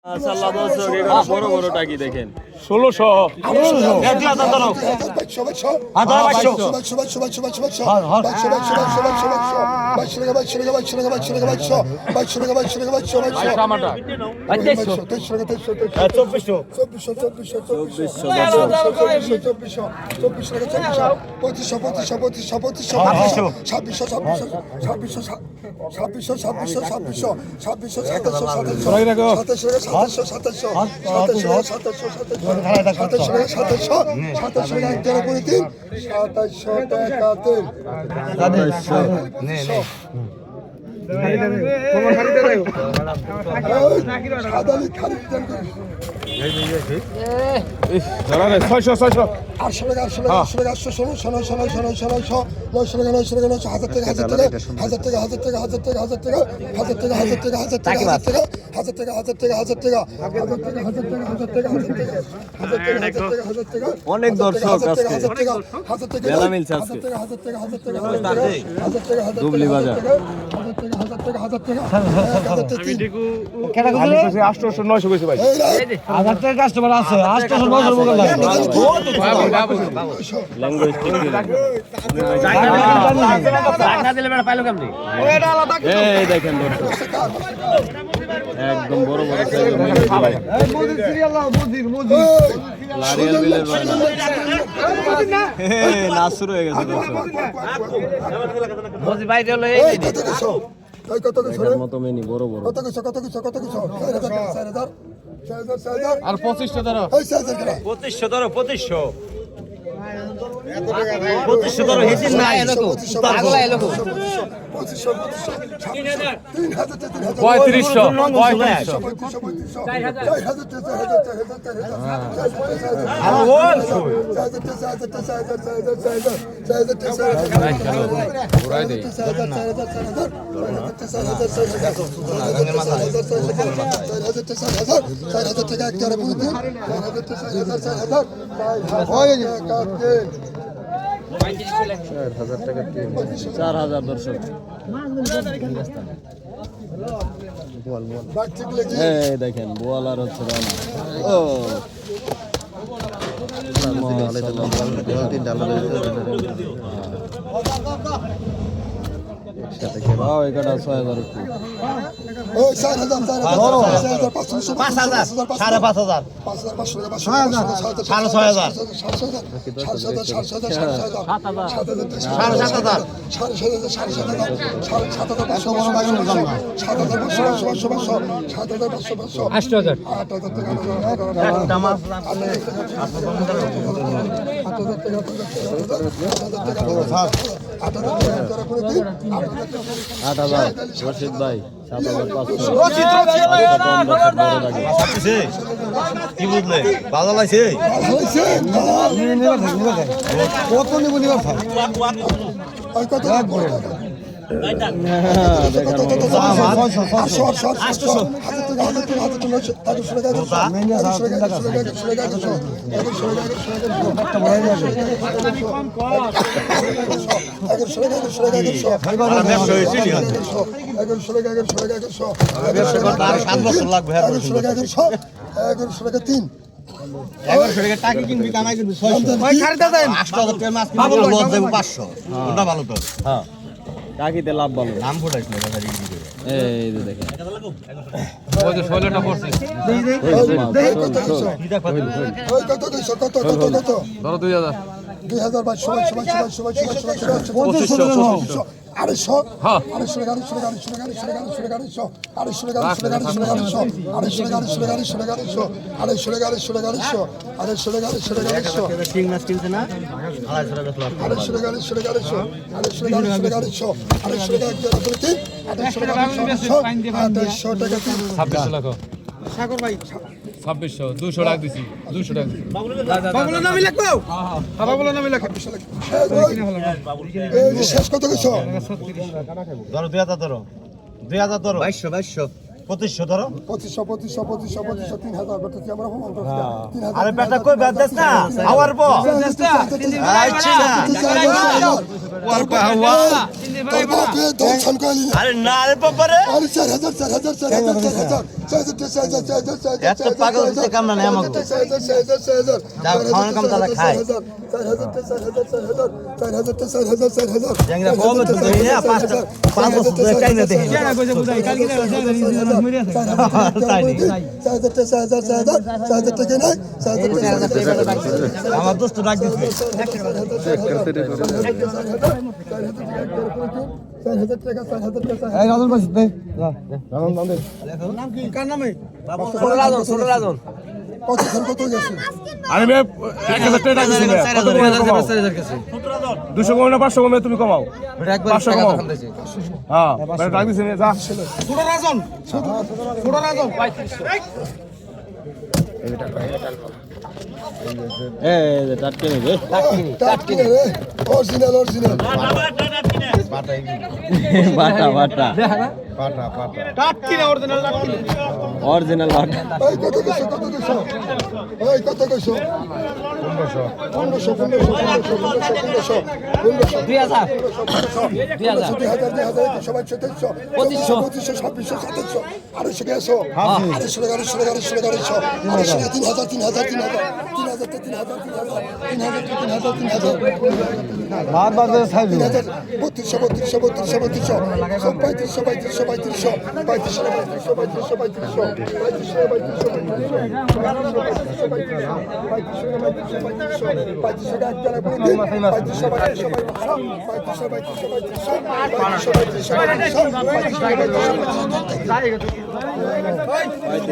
মাশাআল্লাহ দর্শক এখানে বড় বড় টাকি দেখেন 1600 অনেক দর্শক আজকে মেলা মিলছে আজকে দুবলি বাজার ল্যাঙ্গুয়েজ ঠিক এই দেখেন দর্শক একদম বড় বড় লারিয়াল বিলের বায়না নাচ শুরু হয়ে গেছে দর্শক মতো মেনি বড় বড় আর 2500 ধরো 2500 ধরো 2500 ধরো হেসিন না এলো পাগলা এলো 4000 দর্শক এই দেখেন বোয়াল আর হচ্ছে ও এখানে 6000 রশিদ ভাই 7500 কি বুঝলে ভালো লাগছে কত নিব নিবার টাকিতে লাভ ভালো নাম ফোটাইছিল এই যে দেখেন ওই যে 16টা পড়ছে ধরো 2000 সাগর ভাই 2600 200 টাকা দিছি 200 টাকা বাবুল নামই লাগবে হ্যাঁ বাবুল নামই লাগবে এই শেষ কত কইছো 36 ধরো 2000 ধরো 2200 2500 ধরো 2500 3000 করতেছি আমরা প্রমাণ করছি 3000 আরে বেটা কই বাদ দেস না আওয়ার বো আইছি না ওর পা হাওয়া আরে না রে বাবা রে এত পাগল হচ্ছে কাম না আমাকে যাও খাওয়ার কাম তারা খায় জাংরা কমে তো দেই না 500 চাই না দেই আমার দোস্ত ডাক দিছে আরে ভাই 1000 টাকা দিছি না কত করে কমাও 200 কমাও না 500 কমাও তুমি কমাও 500 কমাও হ্যাঁ ভাই ডাক দিছি না যা এই যে টাটকে নেবে অরিজিনাল বাটা বাটা টাটকি না অরিজিনাল অরিজিনাল বাটা কত কইছো 35